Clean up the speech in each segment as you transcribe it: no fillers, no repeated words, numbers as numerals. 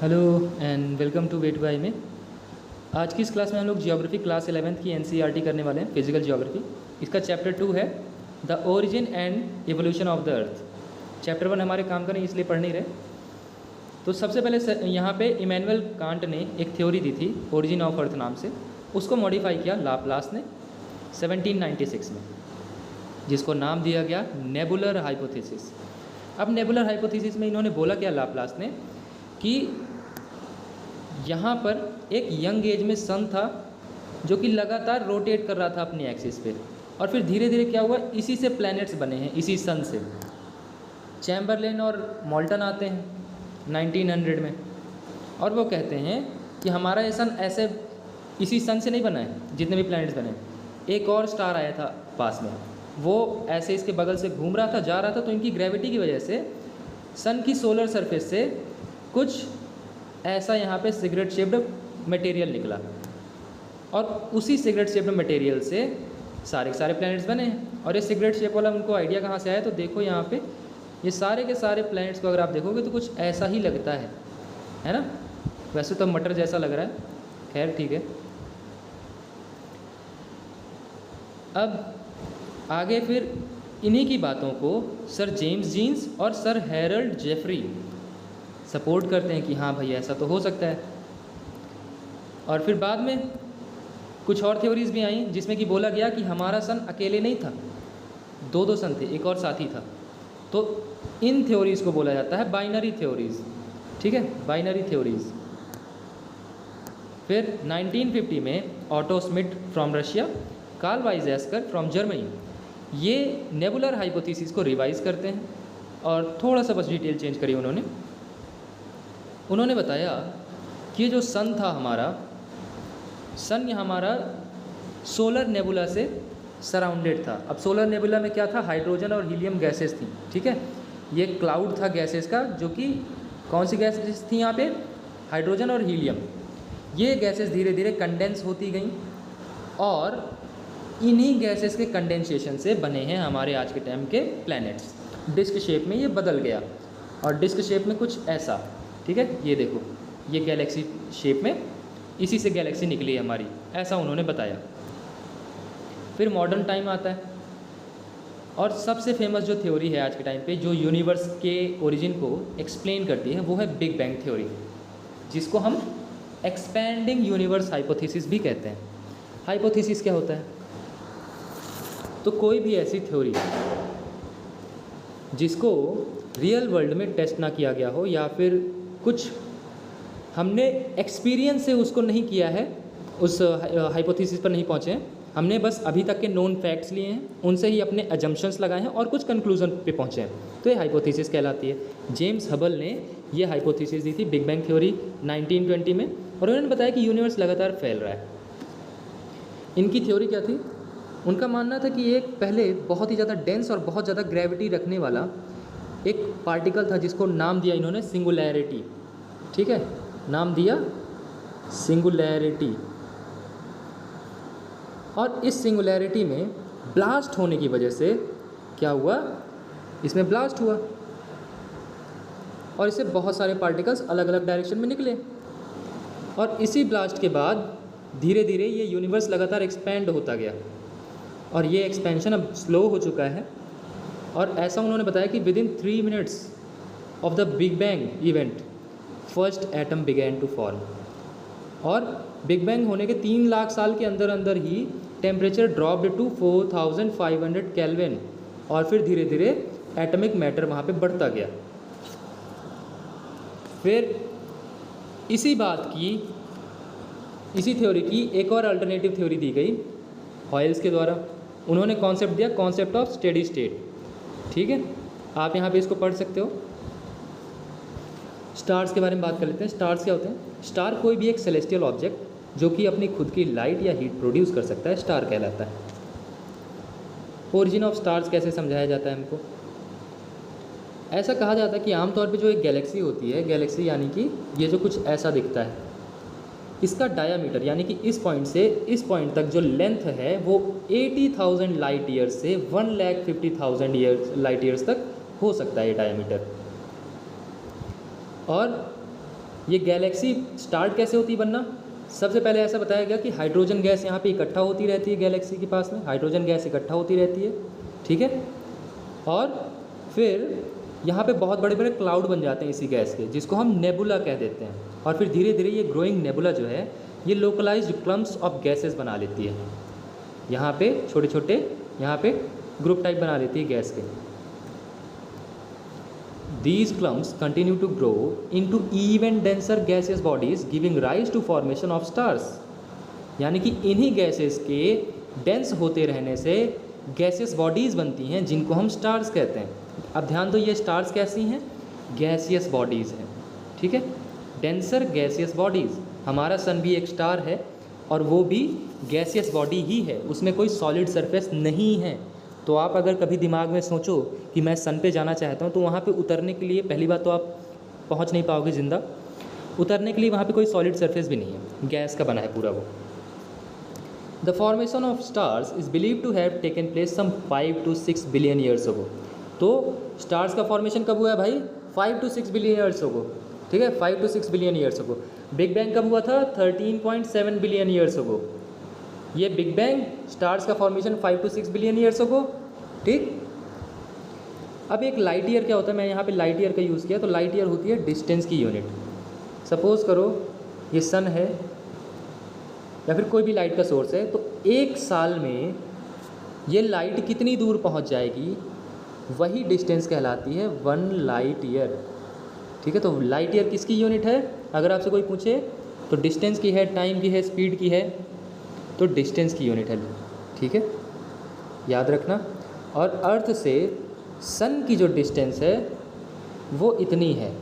Hello and welcome to वेट बाय में। आज की इस क्लास में हम लोग जियोग्राफी क्लास 11th की एनसीईआरटी करने वाले हैं, फिजिकल जियोग्राफी। इसका चैप्टर 2 है the origin and evolution of the earth. Chapter 1 हमारे काम का नहीं, इसलिए पढ़ नहीं रहे। तो सबसे पहले यहाँ पे इमैनुअल कांट ने एक थ्योरी दी थी ओरिजिन ऑफ अर्थ नाम से। उसको मॉडिफाई किया लाप्लास ने 1796 में, जिसको नाम दिया गया नेबुलर हाइपोथेसिस। अब नेबुलर हाइपोथेसिस में इन्होंने बोला क्या लाप्लास ने कि यहाँ पर एक यंग एज में सन था जो कि लगातार रोटेट कर रहा था अपनी एक्सिस पे, और फिर धीरे धीरे क्या हुआ, इसी से प्लैनेट्स बने हैं, इसी सन से। चैम्बरलेन और मोल्टन आते हैं 1900 में, और वो कहते हैं कि हमारा ये सन ऐसे इसी सन से नहीं बना है, जितने भी प्लैनेट्स बने। एक और स्टार आया था पास में, वो ऐसे इसके बगल से घूम रहा था, जा रहा था, तो इनकी ग्रेविटी की वजह से सन की सोलर सरफेस से कुछ ऐसा यहाँ पे सिगरेट शेप्ड मटेरियल निकला, और उसी सिगरेट शेप्ड मटेरियल से सारे के सारे प्लैनेट्स बने हैं। और ये सिगरेट शेप वाला उनको आइडिया कहाँ से आया, तो देखो यहाँ पे ये सारे के सारे प्लैनेट्स को अगर आप देखोगे तो कुछ ऐसा ही लगता है ना। वैसे तो मटर जैसा लग रहा है, खैर ठीक है। अब आगे फिर इन्हीं की बातों को सर जेम्स जीन्स और सर हैरल्ड जेफरी सपोर्ट करते हैं कि हाँ भाई ऐसा तो हो सकता है। और फिर बाद में कुछ और थ्योरीज भी आई जिसमें कि बोला गया कि हमारा सन अकेले नहीं था, दो सन थे, एक और साथी था। तो इन थ्योरीज़ को बोला जाता है बाइनरी थ्योरीज़, ठीक है, बाइनरी थ्योरीज़। फिर 1950 में Otto Schmidt from Russia, Karl Weizsacker from Germany, ये नेबुलर हाइपोथेसिस को रिवाइज करते हैं और थोड़ा सा बस डिटेल चेंज करी उन्होंने बताया कि जो सन था हमारा, सन हमारा सोलर नेबुला से सराउंडेड था। अब सोलर नेबुला में क्या था, हाइड्रोजन और हीलियम गैसेस थी, ठीक है। ये क्लाउड था गैसेस का, जो कि कौन सी गैसेस थी यहाँ पे, हाइड्रोजन और हीलियम। ये गैसेस धीरे धीरे कंडेंस होती गई, और इन्हीं गैसेस के कंडेंसेशन से बने हैं हमारे आज के टाइम के प्लैनेट्स। डिस्क शेप में ये बदल गया, और डिस्क शेप में कुछ ऐसा, ठीक है। ये देखो, ये गैलेक्सी शेप में, इसी से गैलेक्सी निकली है हमारी, ऐसा उन्होंने बताया। फिर मॉडर्न टाइम आता है, और सबसे फेमस जो थ्योरी है आज के टाइम पे, जो यूनिवर्स के ओरिजिन को एक्सप्लेन करती है, वो है बिग बैंग थ्योरी, जिसको हम एक्सपैंडिंग यूनिवर्स हाइपोथेसिस भी कहते हैं। हाइपोथेसिस क्या होता है, तो कोई भी ऐसी थ्योरी जिसको रियल वर्ल्ड में टेस्ट ना किया गया हो, या फिर कुछ हमने एक्सपीरियंस से उसको नहीं किया है, उस हाइपोथेसिस पर नहीं पहुँचे हैं, हमने बस अभी तक के नोन फैक्ट्स लिए हैं, उनसे ही अपने अजम्पशंस लगाए हैं और कुछ कंक्लूजन पे पहुँचे हैं, तो ये हाइपोथेसिस कहलाती है। जेम्स हबल ने ये हाइपोथेसिस दी थी बिग बैंग थ्योरी 1920 में, और उन्होंने बताया कि यूनिवर्स लगातार फैल रहा है। इनकी थ्योरी क्या थी, उनका मानना था कि एक पहले बहुत ही ज़्यादा डेंस और बहुत ज़्यादा ग्रेविटी रखने वाला एक पार्टिकल था, जिसको नाम दिया इन्होंने सिंगुलैरिटी, ठीक है, नाम दिया सिंगुलैरिटी। और इस सिंगुलैरिटी में ब्लास्ट होने की वजह से क्या हुआ, इसमें ब्लास्ट हुआ, और इससे बहुत सारे पार्टिकल्स अलग अलग डायरेक्शन में निकले, और इसी ब्लास्ट के बाद धीरे धीरे ये यूनिवर्स लगातार एक्सपैंड होता गया, और ये एक्सपेंशन अब स्लो हो चुका है। और ऐसा उन्होंने बताया कि within 3 minutes of the big bang event first atom began to form, और बिग बैंग होने के 3 लाख साल के अंदर अंदर ही टेम्परेचर ड्रॉप्ड टू 4500 केल्विन, और फिर धीरे धीरे एटमिक मैटर वहाँ पे बढ़ता गया। फिर इसी बात की, इसी थ्योरी की एक और अल्टरनेटिव थ्योरी दी गई हॉयल्स के द्वारा। उन्होंने कॉन्सेप्ट दिया, कॉन्सेप्ट ऑफ स्टेडी स्टेट, ठीक है, आप यहाँ पे इसको पढ़ सकते हो। स्टार्स के बारे में बात कर लेते हैं। स्टार्स क्या होते हैं, स्टार कोई भी एक सेलेस्टियल ऑब्जेक्ट जो कि अपनी खुद की लाइट या हीट प्रोड्यूस कर सकता है, स्टार कहलाता है। ओरिजिन ऑफ स्टार्स कैसे समझाया जाता है हमको, ऐसा कहा जाता है कि आमतौर पे जो एक गैलेक्सी होती है, गैलेक्सी यानी कि ये जो कुछ ऐसा दिखता है, इसका डायामीटर यानी कि इस पॉइंट से इस पॉइंट तक जो लेंथ है वो 80,000 लाइट ईयर्स से 1,50,000 लाइट ईयर्स तक हो सकता है ये डायामीटर। और ये गैलेक्सी स्टार्ट कैसे होती है बनना? सबसे पहले ऐसा बताया गया कि हाइड्रोजन गैस यहाँ पे इकट्ठा होती रहती है गैलेक्सी के पास में, हाइड्रोजन गैस इकट्ठा होती रहती है, ठीक है। और फिर यहाँ पे बहुत बड़े बड़े क्लाउड बन जाते हैं इसी गैस के, जिसको हम नेबुला कह देते हैं। और फिर धीरे धीरे ये ग्रोइंग नेबुला जो है ये लोकलाइज्ड क्लम्प्स ऑफ गैसेस बना लेती है। यहाँ पे छोटे छोटे यहाँ पे ग्रुप टाइप बना लेती है गैस के। These clumps continue to grow into even denser gaseous bodies, giving rise to formation of stars. यानी कि इन्हीं गैसेस के डेंस होते रहने से गैसियस बॉडीज़ बनती हैं जिनको हम स्टार्स कहते हैं। अब ध्यान दो, ये स्टार्स कैसी हैं? गैसियस बॉडीज़ हैं, ठीक है। डेंसर गैसियस बॉडीज़, हमारा सन भी एक स्टार है और वो भी गैसियस बॉडी ही है, उसमें कोई सॉलिड सरफेस नहीं है। तो आप अगर कभी दिमाग में सोचो कि मैं सन पे जाना चाहता हूँ, तो वहाँ पे उतरने के लिए पहली बात तो आप पहुँच नहीं पाओगे ज़िंदा, उतरने के लिए वहाँ पे कोई सॉलिड सरफेस भी नहीं है, गैस का बना है पूरा वो। The formation of stars is believe to have taken place some 5 to 6 billion years ago. तो स्टार्स का फॉर्मेशन कब हुआ है भाई? 5 to 6 बिलियन ईयर्स अगो, ठीक है, 5 to 6 billion years ago. Big bang कब हुआ था? 13.7 बिलियन ईयर्स अगो। ये बिग बैंग, स्टार्स का फॉर्मेशन 5 to 6 बिलियन ईयर्स अगो, ठीक। अब एक लाइट ईयर क्या होता है? मैं यहाँ पे लाइट ईयर का यूज़ किया, तो लाइट ईयर होती है डिस्टेंस की यूनिट। सपोज़ करो ये सन है या फिर कोई भी लाइट का सोर्स है, तो एक साल में ये लाइट कितनी दूर पहुँच जाएगी, वही डिस्टेंस कहलाती है 1 लाइट ईयर, ठीक है। तो लाइट ईयर किसकी यूनिट है? अगर आपसे कोई पूछे तो डिस्टेंस की है, टाइम की है, स्पीड की है, तो डिस्टेंस की यूनिट है, ठीक है, याद रखना। और अर्थ से सन की जो डिस्टेंस है वो इतनी है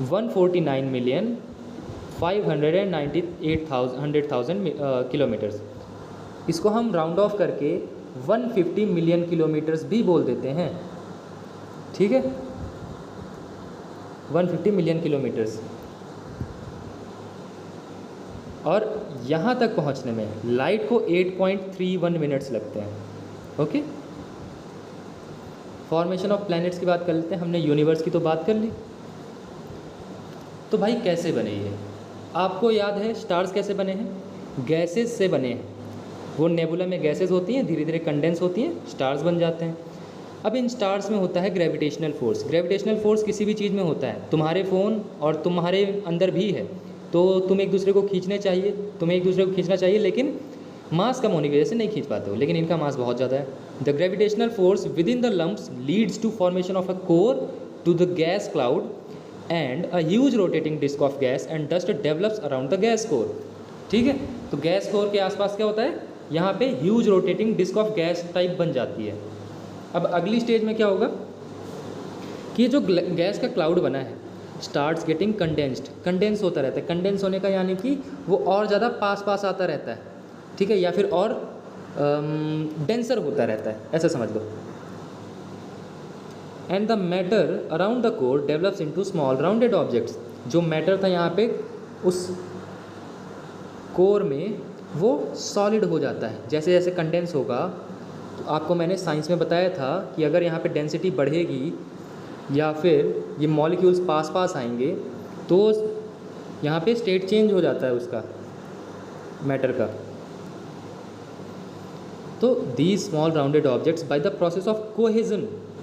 149,598,100,000 किलोमीटर्स। इसको हम राउंड ऑफ करके 150 मिलियन किलोमीटर्स भी बोल देते हैं, ठीक है, 150 मिलियन किलोमीटर्स। और यहाँ तक पहुँचने में लाइट को 8.31 मिनट्स लगते हैं, ओके। फॉर्मेशन ऑफ प्लैनेट्स की बात कर लेते हैं, हमने यूनिवर्स की तो बात कर ली। तो भाई कैसे बने ये? आपको याद है स्टार्स कैसे बने हैं? गैसेस से बने हैं। वो नेबुला में गैसेस होती हैं, धीरे धीरे कंडेंस होती हैं, स्टार्स बन जाते हैं। अब इन स्टार्स में होता है ग्रेविटेशनल फोर्स। ग्रेविटेशनल फोर्स किसी भी चीज़ में होता है, तुम्हारे फ़ोन और तुम्हारे अंदर भी है, तो तुम एक दूसरे को खींचना चाहिए, लेकिन मास कम होने की वजह से नहीं खींच पाते हो, लेकिन इनका मास बहुत ज़्यादा है। The gravitational force within the lumps leads to formation of a core to the gas cloud and a huge rotating disc of gas and dust develops around the gas core, ठीक है। तो gas core के आसपास क्या होता है? यहाँ पे huge rotating disc of gas type बन जाती है। अब अगली स्टेज में क्या होगा कि जो गैस का क्लाउड बना है स्टार्ट्स गेटिंग कंडेंस होता रहता है। कंडेंस होने का यानी कि वो और ज़्यादा पास आता रहता है, ठीक है, या फिर और डेंसर होता रहता है, ऐसा समझ लो। And the matter around the core develops into small rounded objects. जो मैटर था यहाँ पे उस कोर में वो सॉलिड हो जाता है। जैसे जैसे कंडेंस होगा, तो आपको मैंने साइंस में बताया था कि अगर यहाँ पे डेंसिटी बढ़ेगी या फिर ये मॉलिक्यूल्स पास आएंगे, तो यहाँ पे स्टेट चेंज हो जाता है उसका, मैटर का। तो these small rounded objects by the process of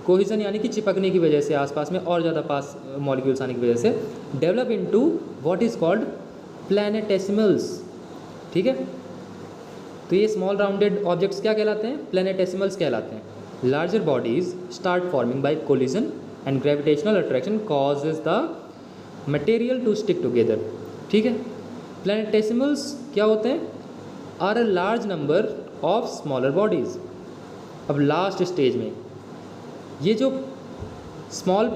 cohesion यानी कि चिपकने की वजह से, आसपास में और ज़्यादा पास मॉलिक्यूल्स आने की वजह से, develop into what is called planetesimals, ठीक है। तो ये स्मॉल राउंडेड ऑब्जेक्ट्स क्या कहलाते हैं? प्लैनेटेसिमल्स कहलाते हैं। Larger bodies start forming by collision and gravitational attraction causes the material to stick together, ठीक है। प्लैनेटेसिमल्स क्या होते हैं? Are a large number of smaller bodies. अब लास्ट स्टेज में ये जो स्मॉल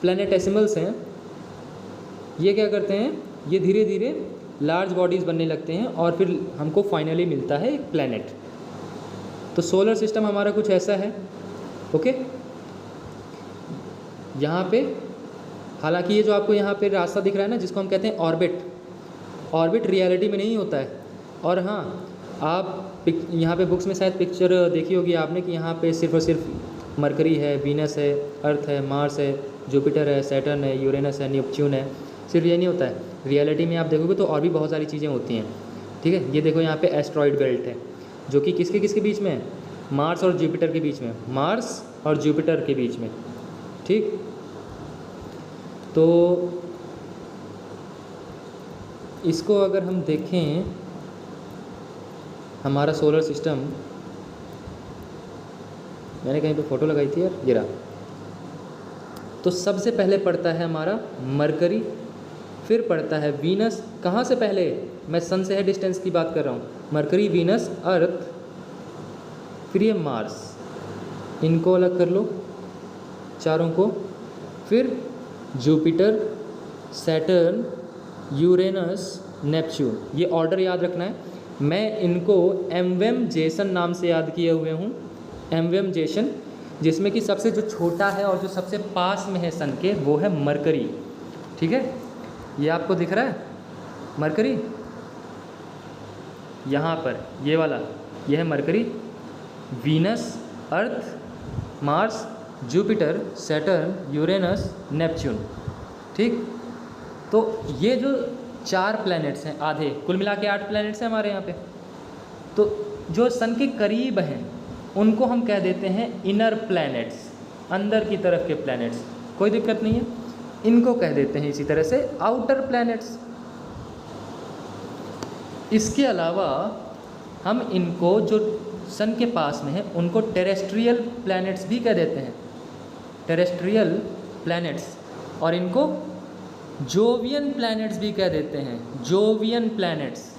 प्लैनेटेसिमल्स हैं ये क्या करते हैं? ये धीरे धीरे लार्ज बॉडीज़ बनने लगते हैं और फिर हमको फाइनली मिलता है एक प्लैनेट। तो सोलर सिस्टम हमारा कुछ ऐसा है, ओके। यहाँ पे हालांकि ये जो आपको यहाँ पे रास्ता दिख रहा है ना, जिसको हम कहते हैं ऑर्बिट रियलिटी में नहीं होता है। और हाँ, आप यहाँ पे बुक्स में शायद पिक्चर देखी होगी आपने कि यहाँ पे सिर्फ और सिर्फ मरकरी है, वीनस है, अर्थ है, मार्स है, जुपिटर है, सैटर्न है, यूरेनस है, नेपच्यून है। सिर्फ ये नहीं होता है, रियलिटी में आप देखोगे तो और भी बहुत सारी चीज़ें होती हैं। ठीक है, ये देखो यहाँ पे एस्ट्रॉयड बेल्ट है जो कि किसके किसके बीच में है, मार्स और जुपिटर के बीच में, मार्स और जुपिटर के बीच में। ठीक, तो इसको अगर हम देखें, हमारा सोलर सिस्टम, मैंने कहीं पे फ़ोटो लगाई थी यार, ये रहा। तो सबसे पहले पड़ता है हमारा मरकरी, फिर पड़ता है वीनस। कहाँ से पहले, मैं सन से है डिस्टेंस की बात कर रहा हूँ, मरकरी, वीनस, अर्थ, फिर ये मार्स, इनको अलग कर लो चारों को, फिर जुपिटर, सैटर्न, यूरेनस, नेपच्यून। ये ऑर्डर याद रखना है। मैं इनको एमवेम जेसन नाम से याद किए हुए हूँ, एमवेम जेसन, जिसमें कि सबसे जो छोटा है और जो सबसे पास में है सन के वो है मरकरी। ठीक है, ये आपको दिख रहा है मरकरी, यहाँ पर ये वाला, ये है Mercury, Venus, Earth, Mars, Jupiter, Saturn, Uranus, Neptune. ठीक, तो ये जो 4 प्लैनेट्स हैं, आधे, कुल मिला के 8 प्लैनेट्स हैं हमारे यहाँ पे। तो जो सन के करीब हैं उनको हम कह देते हैं इनर प्लैनेट्स, अंदर की तरफ के प्लैनेट्स, कोई दिक्कत नहीं है। इनको कह देते हैं इसी तरह से आउटर प्लैनेट्स। इसके अलावा हम इनको जो सन के पास में है उनको टेरेस्ट्रियल प्लैनेट्स भी कह देते हैं, टेरेस्ट्रियल प्लैनेट्स, और इनको जोवियन प्लैनेट्स भी कह देते हैं, जोवियन प्लैनेट्स।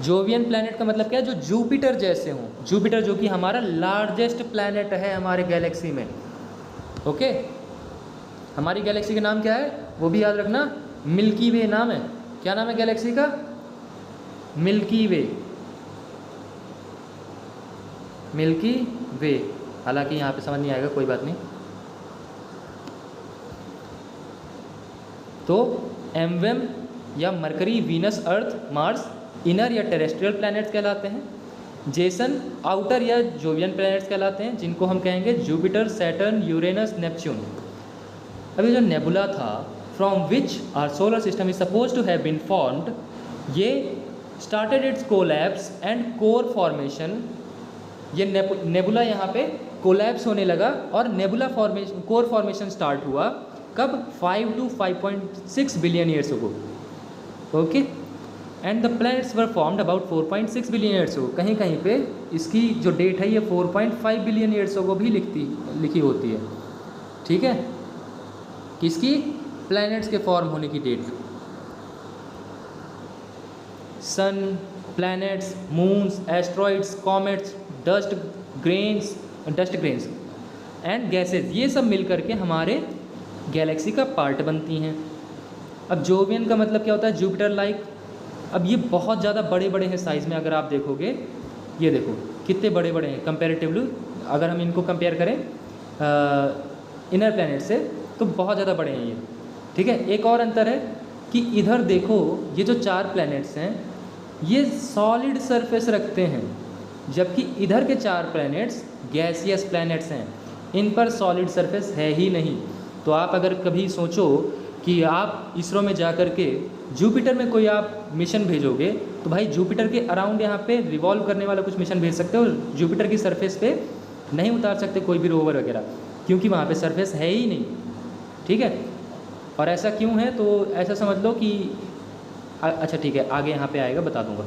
जोवियन प्लैनेट का मतलब क्या है, जो जुपिटर जैसे हों, जुपिटर जो कि हमारा लार्जेस्ट प्लैनेट है हमारे गैलेक्सी में। ओके, हमारी गैलेक्सी का नाम क्या है वो भी याद रखना, मिल्की वे नाम है। क्या नाम है गैलेक्सी का, मिल्की वे, मिल्की वे। हालांकि यहाँ पे समझ नहीं आएगा, कोई बात नहीं। तो एमवेम या mercury, Venus, Earth, Mars inner या टेरेस्ट्रियल प्लैनेट्स कहलाते हैं। जेसन आउटर या जोवियन प्लैनेट्स कहलाते हैं, जिनको हम कहेंगे जुपिटर, सैटर्न, यूरेनस, नेपच्यून। अभी जो नेबुला था, from which our solar system is suppose to have been formed, ये started its collapse and core formation. ये नेबुला यहाँ पे कोलैप्स होने लगा और nebula formation, core formation start हुआ कब, 5 to 5.6 billion years ago. Okay, and the planets were formed about 4.6 billion years ago. कहीं कहीं पे इसकी जो डेट है ये 4.5 बिलियन ईयर्स अगो भी लिखी होती है। ठीक है, किसकी, प्लैनेट्स के फॉर्म होने की date. Sun, planets, moons, asteroids, comets, dust grains and gases, ये सब मिलकर के हमारे गैलेक्सी का पार्ट बनती हैं। अब जोवियन का मतलब क्या होता है, जुपिटर लाइक। अब ये बहुत ज़्यादा बड़े बड़े हैं साइज़ में, अगर आप देखोगे, ये देखो कितने बड़े बड़े हैं कंपैरेटिवली, अगर हम इनको कंपेयर करें इनर प्लैनेट से तो बहुत ज़्यादा बड़े हैं ये। ठीक है, एक और अंतर है कि इधर देखो, ये जो 4 प्लैनेट्स हैं ये सॉलिड सरफेस रखते हैं, जबकि इधर के 4 प्लैनेट्स गैसियस प्लैनेट्स हैं, इन पर सॉलिड सरफेस है ही नहीं। तो आप अगर कभी सोचो कि आप इसरो में जा कर के जुपिटर में कोई आप मिशन भेजोगे, तो भाई जुपिटर के अराउंड यहाँ पे रिवॉल्व करने वाला कुछ मिशन भेज सकते हो, जुपिटर की सरफेस पे नहीं उतार सकते कोई भी रोवर वगैरह, क्योंकि वहाँ पे सरफेस है ही नहीं। ठीक है, और ऐसा क्यों है, तो ऐसा समझ लो कि अच्छा ठीक है, आगे यहाँ पे आएगा, बता दूँगा।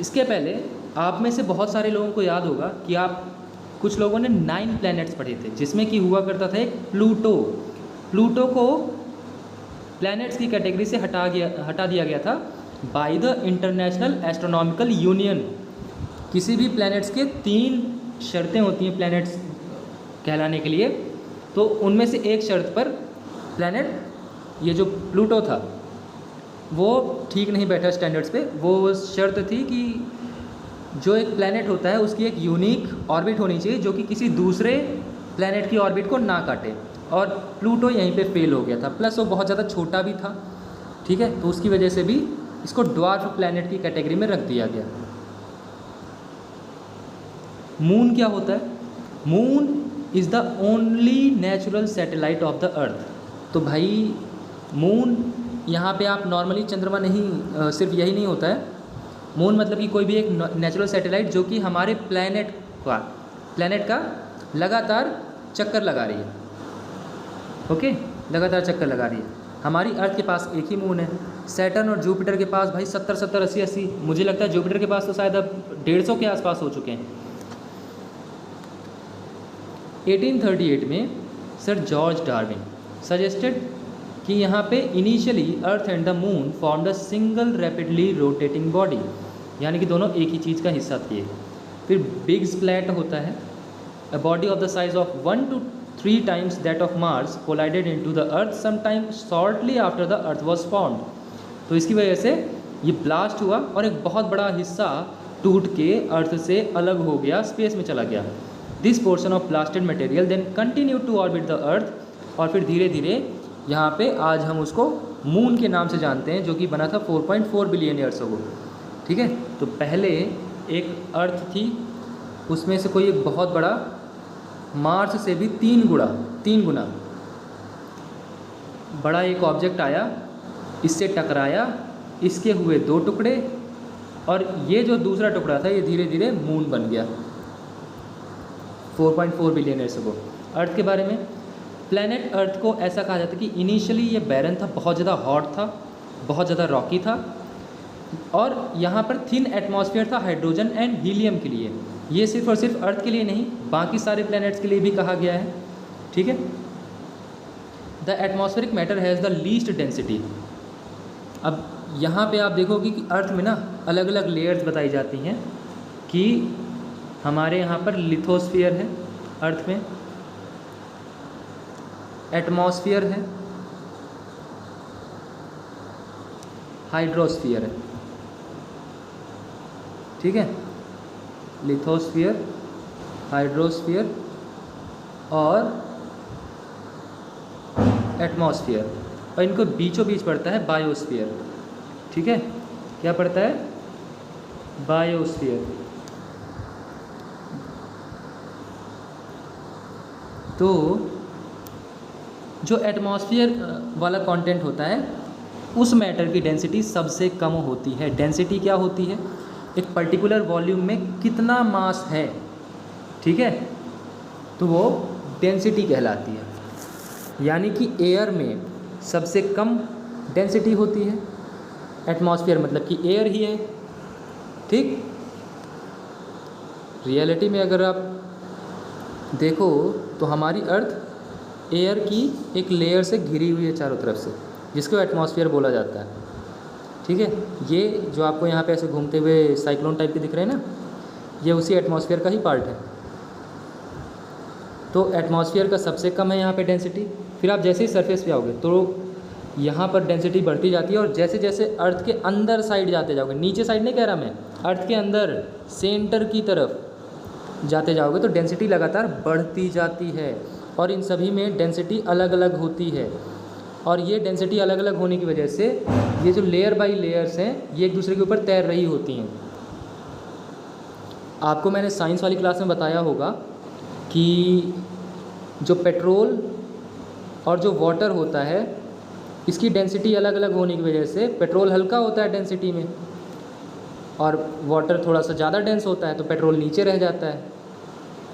इसके पहले आप में से बहुत सारे लोगों को याद होगा कि आप कुछ लोगों ने 9 प्लैनेट्स पढ़े थे, जिसमें कि हुआ करता था एक प्लूटो। प्लूटो को प्लैनेट्स की कैटेगरी से हटा दिया गया था by the international astronomical union. किसी भी प्लैनेट्स के 3 शर्तें होती हैं प्लैनेट्स कहलाने के लिए, तो उनमें से एक शर्त पर प्लैनेट, ये जो प्लूटो था वो ठीक नहीं बैठा स्टैंडर्ड्स पे। वो शर्त थी कि जो एक प्लैनेट होता है उसकी एक यूनिक ऑर्बिट होनी चाहिए जो कि किसी दूसरे प्लैनेट की ऑर्बिट को ना काटे, और प्लूटो यहीं पे फेल हो गया था। प्लस वो बहुत ज़्यादा छोटा भी था। ठीक है, तो उसकी वजह से भी इसको ड्वार्फ प्लैनेट की कैटेगरी में रख दिया गया। मून क्या होता है, moon is the only natural satellite of the earth. तो भाई मून, यहाँ पे आप नॉर्मली चंद्रमा नहीं, सिर्फ यही नहीं होता है, मून मतलब कि कोई भी एक नेचुरल सैटेलाइट जो कि हमारे प्लैनेट का लगातार चक्कर लगा रही है। ओके, लगातार चक्कर लगा रही है। हमारी अर्थ के पास एक ही मून है। सैटर्न और जुपिटर के पास भाई 70-70, 80-80, मुझे लगता है जुपिटर के पास तो शायद अब 150 के आसपास हो चुके हैं। 1838 में सर जॉर्ज डार्विन सजेस्टेड कि यहाँ पे initially earth and the moon formed a single rapidly rotating body, यानी कि दोनों एक ही चीज़ का हिस्सा थे। फिर बिग स्प्लैट होता है, a body of the size of 1 to 3 times that of Mars collided into the Earth sometime shortly after the Earth was formed। तो इसकी वजह से ये ब्लास्ट हुआ और एक बहुत बड़ा हिस्सा टूट के अर्थ से अलग हो गया, स्पेस में चला गया। This portion of blasted material then continue to orbit the earth, और फिर धीरे धीरे यहाँ पे आज हम उसको मून के नाम से जानते हैं, जो कि बना था 4.4 बिलियन ईयर्स अगो। ठीक है, तो पहले एक अर्थ थी, उसमें से कोई एक बहुत बड़ा मार्स से भी 3 गुना बड़ा एक ऑब्जेक्ट आया, इससे टकराया, इसके हुए 2 टुकड़े, और ये जो दूसरा टुकड़ा था ये धीरे धीरे मून बन गया 4.4 बिलियन ईयर्स अगो। अर्थ के बारे में, प्लैनेट अर्थ को ऐसा कहा जाता है कि इनिशियली ये बैरन था, बहुत ज़्यादा हॉट था, बहुत ज़्यादा रॉकी था, और यहाँ पर थिन एटमॉस्फेयर था हाइड्रोजन एंड हीलियम के लिए। ये सिर्फ और सिर्फ अर्थ के लिए नहीं, बाकी सारे प्लैनेट्स के लिए भी कहा गया है। ठीक है, the atmospheric matter has the least density. अब यहाँ पे आप देखोगे कि अर्थ में ना अलग अलग लेयर्स बताई जाती हैं, कि हमारे यहाँ पर लिथोस्फीयर है, अर्थ में एटमॉस्फेयर है, हाइड्रोस्फीयर है। ठीक है, लिथोस्फीयर, हाइड्रोस्फीयर और एटमॉस्फेयर, और इनको बीचों बीच पड़ता है बायोस्फीयर। ठीक है, क्या पड़ता है? बायोस्फीयर। तो जो एटमॉस्फेयर वाला कंटेंट होता है उस मैटर की डेंसिटी सबसे कम होती है। डेंसिटी क्या होती है? एक पर्टिकुलर वॉल्यूम में कितना मास है, ठीक है, तो वो डेंसिटी कहलाती है। यानी कि एयर में सबसे कम डेंसिटी होती है, एटमॉस्फेयर मतलब कि एयर ही है। ठीक, रियलिटी में अगर आप देखो तो हमारी अर्थ एयर की एक लेयर से घिरी हुई है चारों तरफ से, जिसको एटमॉस्फेयर बोला जाता है। ठीक है, ये जो आपको यहाँ पे ऐसे घूमते हुए साइक्लोन टाइप के दिख रहे हैं ना, ये उसी एटमॉस्फेयर का ही पार्ट है। तो एटमॉस्फेयर का सबसे कम है यहाँ पे डेंसिटी। फिर आप जैसे ही सरफेस पे आओगे तो यहाँ पर डेंसिटी बढ़ती जाती है, और जैसे जैसे अर्थ के अंदर साइड जाते जाओगे, नीचे साइड नहीं कह रहा मैं, अर्थ के अंदर सेंटर की तरफ जाते जाओगे तो डेंसिटी लगातार बढ़ती जाती है, और इन सभी में डेंसिटी अलग अलग होती है। और ये डेंसिटी अलग अलग होने की वजह से ये जो लेयर बाय लेयर्स हैं ये एक दूसरे के ऊपर तैर रही होती हैं। आपको मैंने साइंस वाली क्लास में बताया होगा कि जो पेट्रोल और जो वाटर होता है इसकी डेंसिटी अलग अलग होने की वजह से पेट्रोल हल्का होता है डेंसिटी में, और वाटर थोड़ा सा ज़्यादा डेंस होता है तो पेट्रोल नीचे रह जाता है,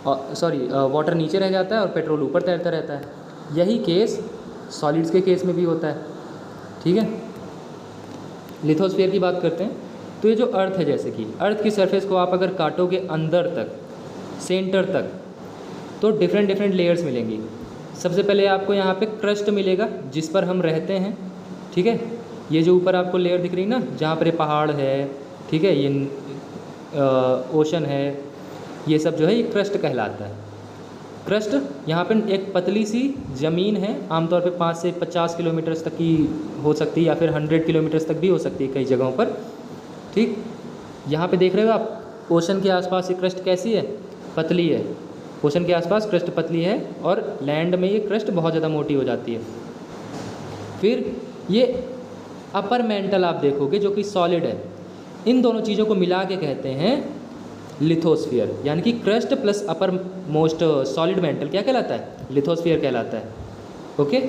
और वाटर नीचे रह जाता है और पेट्रोल ऊपर तैरता रहता है। यही केस सॉलिड्स के केस में भी होता है। ठीक है, लिथोस्फीयर की बात करते हैं तो ये जो अर्थ है, जैसे कि अर्थ की सरफेस को आप अगर काटोगे अंदर तक, सेंटर तक, तो डिफरेंट डिफरेंट लेयर्स मिलेंगी। सबसे पहले आपको यहाँ पे क्रस्ट मिलेगा जिस पर हम रहते हैं। ठीक है, ये जो ऊपर आपको लेयर दिख रही है ना, जहाँ पर ये पहाड़ है, ठीक है, ये ओशन है, ये सब जो है ये क्रस्ट कहलाता है। क्रस्ट यहाँ पे एक पतली सी ज़मीन है, आमतौर पे 5 से 50 किलोमीटर तक की हो सकती है, या फिर 100 किलोमीटर तक भी हो सकती है कई जगहों पर। ठीक, यहाँ पे देख रहे हो आप, ओशन के आसपास ये क्रस्ट कैसी है? पतली है। ओशन के आसपास क्रस्ट पतली है, और लैंड में ये क्रस्ट बहुत ज़्यादा मोटी हो जाती है। फिर ये अपर मेंटल आप देखोगे जो कि सॉलिड है। इन दोनों चीज़ों को मिला के कहते हैं लिथोस्फीयर, यानी कि crust plus upper most solid mental क्या कहलाता है? लिथोस्फीयर कहलाता है। ओके,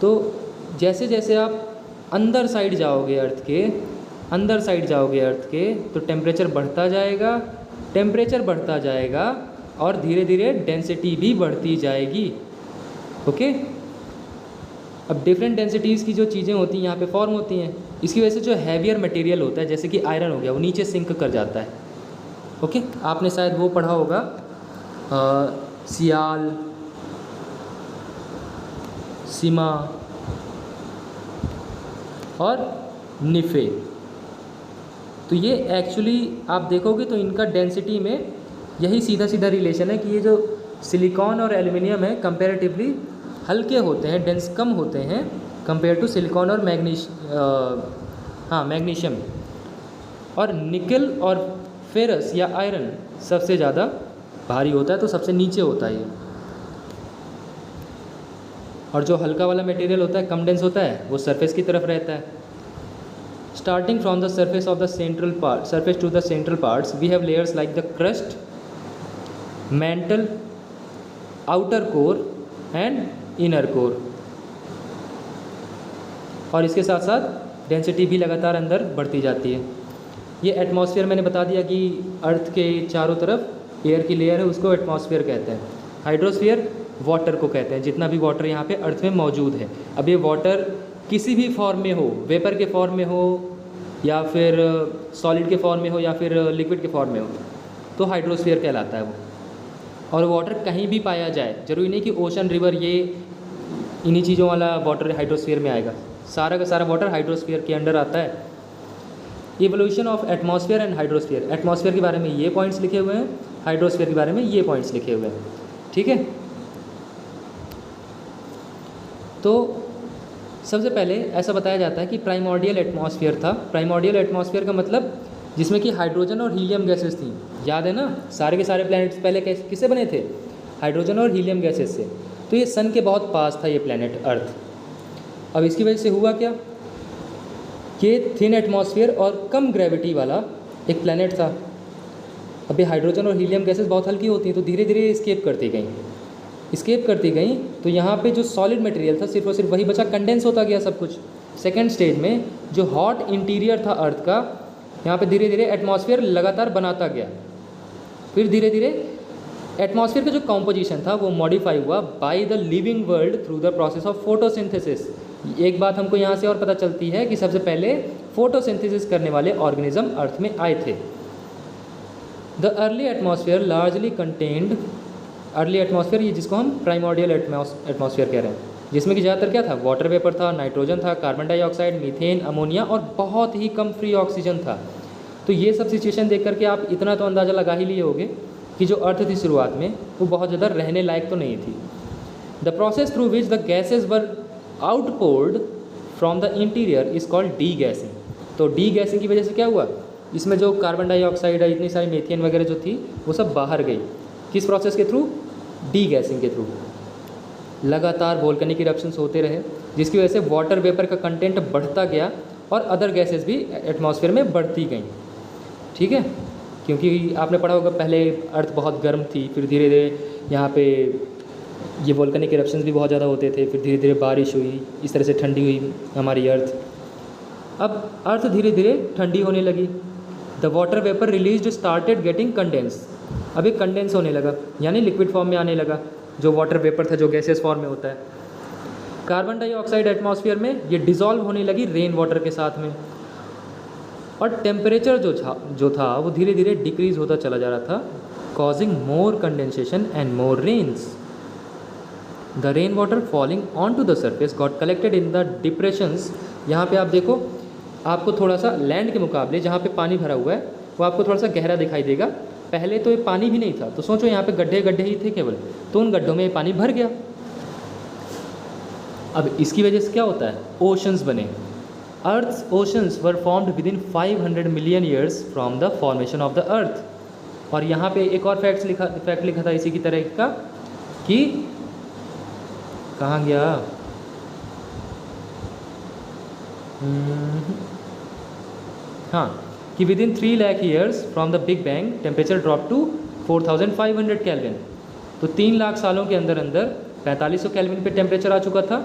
तो जैसे जैसे आप अंदर साइड जाओगे अर्थ के, अंदर साइड जाओगे अर्थ के, तो टेम्परेचर बढ़ता जाएगा, टेम्परेचर बढ़ता जाएगा और धीरे धीरे डेंसिटी भी बढ़ती जाएगी। ओके, अब डिफरेंट डेंसिटीज़ की जो चीज़ें होती हैं यहाँ पे फॉर्म होती हैं। इसकी वजह से जो हैवियर मटेरियल होता है जैसे कि आयरन हो गया, वो नीचे सिंक कर जाता है। ओके, आपने शायद वो पढ़ा होगा सियाल, सीमा और निफे। तो ये एक्चुअली आप देखोगे तो इनका डेंसिटी में यही सीधा सीधा रिलेशन है कि ये जो सिलिकॉन और एल्युमिनियम है कंपैरेटिवली हल्के होते हैं, डेंस कम होते हैं कंपेयर टू सिलिकॉन और मैग्नीशियम। और निकल और फेरस या आयरन सबसे ज़्यादा भारी होता है, तो सबसे नीचे होता है ये। और जो हल्का वाला मटेरियल होता है, कम डेंस होता है, वो सरफेस की तरफ रहता है। Starting from the surface of the central part, surface to the central parts, we have layers like the crust, mantle, outer core and inner core. और इसके साथ साथ डेंसिटी भी लगातार अंदर बढ़ती जाती है। ये एटमॉस्फेयर मैंने बता दिया कि अर्थ के चारों तरफ एयर की लेयर है, उसको एटमॉस्फेयर कहते हैं। हाइड्रोस्फीयर वाटर को कहते हैं, जितना भी वाटर यहाँ पे अर्थ में मौजूद है। अब ये वाटर किसी भी फॉर्म में हो, वेपर के फॉर्म में हो या फिर सॉलिड के फॉर्म में हो या फिर लिक्विड के फॉर्म में हो, तो हाइड्रोस्फीयर कहलाता है वो। और वाटर कहीं भी पाया जाए, ज़रूरी नहीं कि ओशन, रिवर, ये इन्हीं चीज़ों वाला वाटर हाइड्रोस्फीयर में आएगा। सारा का सारा वाटर हाइड्रोस्फीयर के अंडर आता है। Evolution of atmosphere and hydrosphere, atmosphere के बारे में ये पॉइंट्स लिखे हुए हैं, हाइड्रोस्फीयर के बारे में ये पॉइंट्स लिखे हुए हैं। ठीक है, तो सबसे पहले ऐसा बताया जाता है कि प्राइमॉर्डियल एटमॉस्फेयर था। प्राइमॉर्डियल एटमॉस्फेयर का मतलब जिसमें कि हाइड्रोजन और हीलियम गैसेस थी। याद है ना, सारे के सारे प्लैनेट्स पहले किससे बने थे? हाइड्रोजन और हीलियम गैसेस से। तो ये सन के बहुत पास था ये प्लैनेट अर्थ। अब इसकी वजह से हुआ क्या, ये थिन एटमॉस्फेयर और कम ग्रेविटी वाला एक प्लैनेट था। अब ये हाइड्रोजन और हीलियम गैसेस बहुत हल्की होती हैं, तो धीरे धीरे स्केप करती गई। तो यहाँ पे जो सॉलिड मटेरियल था सिर्फ और सिर्फ वही बचा, कंडेंस होता गया सब कुछ। सेकेंड स्टेज में जो हॉट इंटीरियर था अर्थ का, यहाँ पे धीरे धीरे एटमॉस्फेयर लगातार बनाता गया। फिर धीरे धीरे एटमॉस्फेयर का जो कॉम्पोजिशन था वो मॉडिफाई हुआ by the living world through the process of photosynthesis. एक बात हमको यहाँ से और पता चलती है कि सबसे पहले फोटोसिंथेसिस करने वाले ऑर्गेनिज्म अर्थ में आए थे। The early atmosphere largely contained, early atmosphere ये जिसको हम प्राइमॉर्डियल एटमॉस्फेयर कह रहे हैं, जिसमें कि ज़्यादातर क्या था, वाटर वेपर था, नाइट्रोजन था, कार्बन डाइऑक्साइड, मीथेन, अमोनिया और बहुत ही कम फ्री ऑक्सीजन था। तो ये सब सिचुएशन देख करके आप इतना तो अंदाज़ा लगा ही लिए होगे कि जो अर्थ थी शुरुआत में वो बहुत ज़्यादा रहने लायक तो नहीं थी। The process through which the gases were आउटपोर्ड from the interior is called D guessing. तो डी गैसिंग की वजह से क्या हुआ, इसमें जो कार्बन डाइऑक्साइड है, इतनी सारी मीथेन वगैरह जो थी वो सब बाहर गई। किस प्रोसेस के थ्रू? डी गैसिंग के थ्रू। लगातार वोल्केनिक इरप्शंस होते रहे, जिसकी वजह से वाटर वेपर का कंटेंट बढ़ता गया और अदर गैसेस भी एटमॉस्फेयर में बढ़ती गई। ठीक है, क्योंकि आपने पढ़ा होगा पहले अर्थ बहुत गर्म थी, फिर धीरे धीरे यहाँ पे ये वोल्केनिक इरप्शंस भी बहुत ज़्यादा होते थे, फिर धीरे धीरे बारिश हुई, इस तरह से ठंडी हुई हमारी अर्थ। अब अर्थ धीरे धीरे ठंडी होने लगी। The water vapour released started getting condense. अब ये कंडेंस होने लगा, यानी लिक्विड फॉर्म में आने लगा। जो वाटर वेपर था जो गैसेस फॉर्म में होता है। कार्बन डाइऑक्साइड एटमॉस्फेयर में ये डिज़ोल्व होने लगी रेन वाटर के साथ में। और टेम्परेचर जो था वो धीरे धीरे डिक्रीज़ होता चला जा रहा था, causing more condensation and more rains. The rain water falling on to the surface got collected in the depressions. यहाँ पे आप देखो, आपको थोड़ा सा लैंड के मुकाबले जहाँ पे पानी भरा हुआ है वो आपको थोड़ा सा गहरा दिखाई देगा। पहले तो ये पानी भी नहीं था, तो सोचो यहाँ पे गड्ढे गड्ढे ही थे केवल, तो उन गड्ढों में ये पानी भर गया। अब इसकी वजह से क्या होता है, ओशंस बने। Earth's oceans were formed within 500 million years from the formation of the earth। और यहाँ पे एक और फैक्ट लिखा था इसी की तरह का कि कहाँ गया, हाँ, कि within 3 lakh years from the big bang temperature drop to 4500 kelvin. तो 3 लाख सालों के अंदर अंदर 4500 केल्विन पे टेम्परेचर आ चुका था।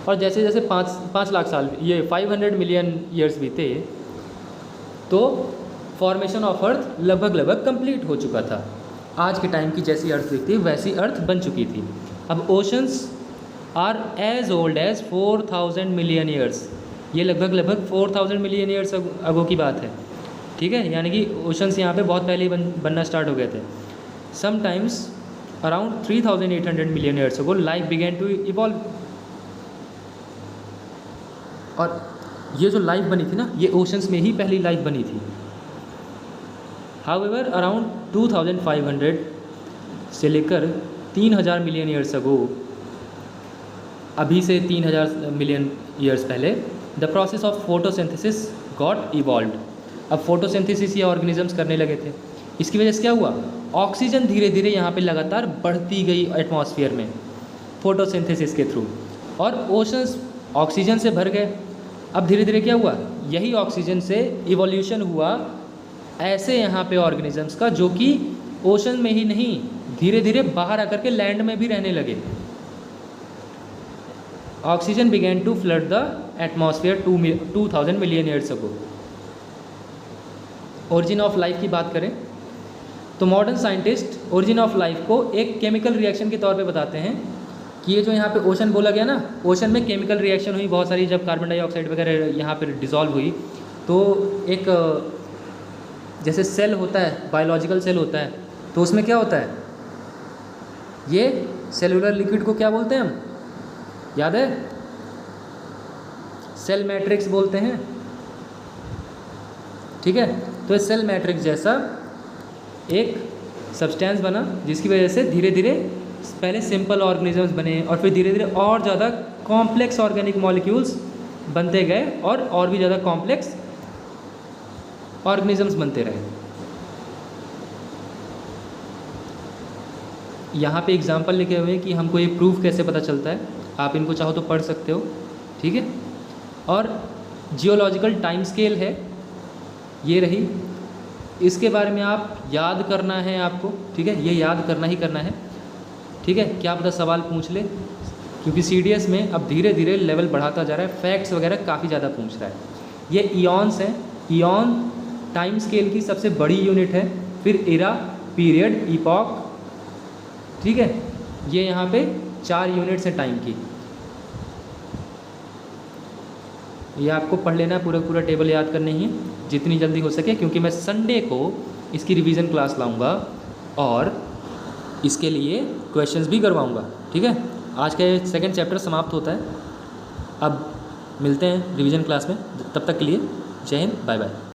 और जैसे जैसे 5 लाख साल, ये 500 मिलियन ईयर्स बीते, तो फॉर्मेशन ऑफ अर्थ लगभग कंप्लीट हो चुका था। आज के टाइम की जैसी अर्थ दिखती है वैसी अर्थ बन चुकी थी। अब oceans are as old as 4000 million years. ये लगभग 4000 मिलियन ईयर्स अगो की बात है, ठीक है। यानी कि ओशंस यहाँ पे बहुत पहले ही बनना स्टार्ट हो गए थे। Sometimes around 3800 million years ago life began to evolve. और ये जो लाइफ बनी थी ना, ये ओशंस में ही पहली लाइफ बनी थी। हाउएवर अराउंड 2500 से लेकर 3000 मिलियन ईयर्स अगो, अभी से 3000 मिलियन ईयर्स पहले, the process of photosynthesis got evolved. अब फोटोसिंथेसिस ये ऑर्गेनिजम्स करने लगे थे। इसकी वजह से क्या हुआ, ऑक्सीजन धीरे धीरे यहाँ पे लगातार बढ़ती गई एटमॉस्फेयर में फोटोसिंथेसिस के थ्रू, और ओशंस ऑक्सीजन से भर गए। अब धीरे धीरे क्या हुआ, यही ऑक्सीजन से इवोल्यूशन हुआ ऐसे यहाँ पे ऑर्गेनिजम्स का जो कि ओशन में ही नहीं, धीरे धीरे बाहर आकर के लैंड में भी रहने लगे। Oxygen began to flood the atmosphere 2000 million years ago. Origin of life की बात करें तो modern scientist origin of life को एक केमिकल रिएक्शन के तौर पे बताते हैं कि ये जो यहाँ पे ओशन बोला गया ना, ओशन में केमिकल रिएक्शन हुई बहुत सारी। जब कार्बन डाइऑक्साइड वगैरह यहाँ पर डिज़ोल्व हुई तो एक जैसे सेल होता है, बायोलॉजिकल सेल होता है, तो उसमें क्या होता है, ये सेलुलर लिक्विड को क्या बोलते हैं हम, याद है, सेल मैट्रिक्स बोलते हैं, ठीक है। तो इस सेल मैट्रिक्स जैसा एक सब्सटेंस बना जिसकी वजह से धीरे धीरे पहले सिंपल ऑर्गेनिजम्स बने और फिर धीरे धीरे और ज़्यादा कॉम्प्लेक्स ऑर्गेनिक मॉलिक्यूल्स बनते गए और भी ज़्यादा कॉम्प्लेक्स ऑर्गेनिजम्स बनते रहे। यहाँ पे एग्जांपल लिखे हुए हैं कि हमको ये प्रूफ कैसे पता चलता है, आप इनको चाहो तो पढ़ सकते हो, ठीक है। और जियोलॉजिकल टाइम स्केल है, ये रही, इसके बारे में आप याद करना है आपको, ठीक है, ये याद करना ही करना है, ठीक है। क्या पता सवाल पूछ ले, क्योंकि CDS में अब धीरे धीरे लेवल बढ़ाता जा रहा है, फैक्ट्स वगैरह काफ़ी ज़्यादा पूछ रहा है। ये इयॉन्स हैं, इयॉन टाइम स्केल की सबसे बड़ी यूनिट है। फिर एरा, पीरियड, इपॉक, ठीक है, ये यहाँ पे 4 यूनिट्स हैं टाइम की। ये आपको पढ़ लेना है, पूरा टेबल याद करने ही जितनी जल्दी हो सके, क्योंकि मैं संडे को इसकी रिवीजन क्लास लाऊंगा और इसके लिए क्वेश्चंस भी करवाऊंगा, ठीक है। आज का ये 2nd चैप्टर समाप्त होता है। अब मिलते हैं रिवीजन क्लास में, तब तक के लिए जय हिंद, बाय बाय।